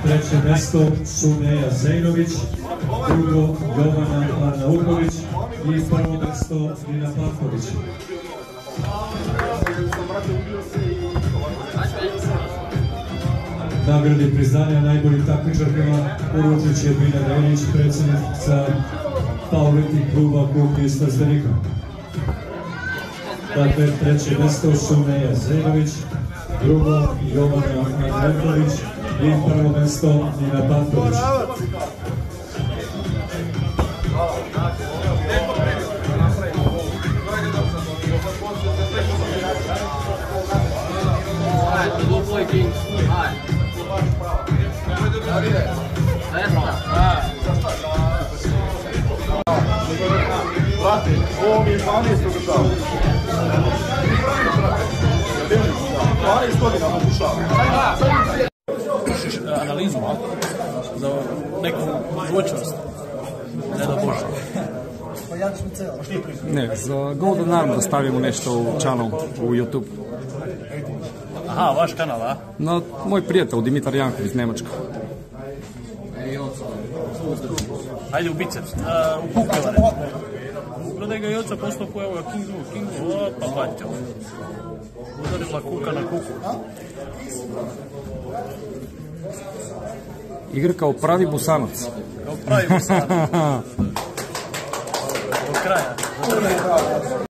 Treće mjesto Suneja Zejnović, drugo Jovana Arnautović i prvo mjesto Nina Pavković. Nagrade i priznanja najboljim takmičarkama uručit će Bina Delić, predsjednica Powerlifting kluba Kup iz Trstenika. Dakle, treće mjesto Suneja Zejnović, drugo Jovana Arnautović i prvo mjesto Nina Pavković. Ovo mi je 12. država. 12 godina pokušavam. Analizu za neku zvučnost. Ne da Bože. Ne, za Golden Arm da stavimo nešto u channel, u YouTube. Aha, vaš kanal, a? No, moj prijatelj Dimitar Jankov iz Njemačka. Ajde u biceps, u kukela recimo. Gledaj ga i oca postopu, evo ga King Wu, opa, baćo. Udarila kuka na kuku. Igra kao pravi Bosanac. Kao pravi Bosanac. Do kraja.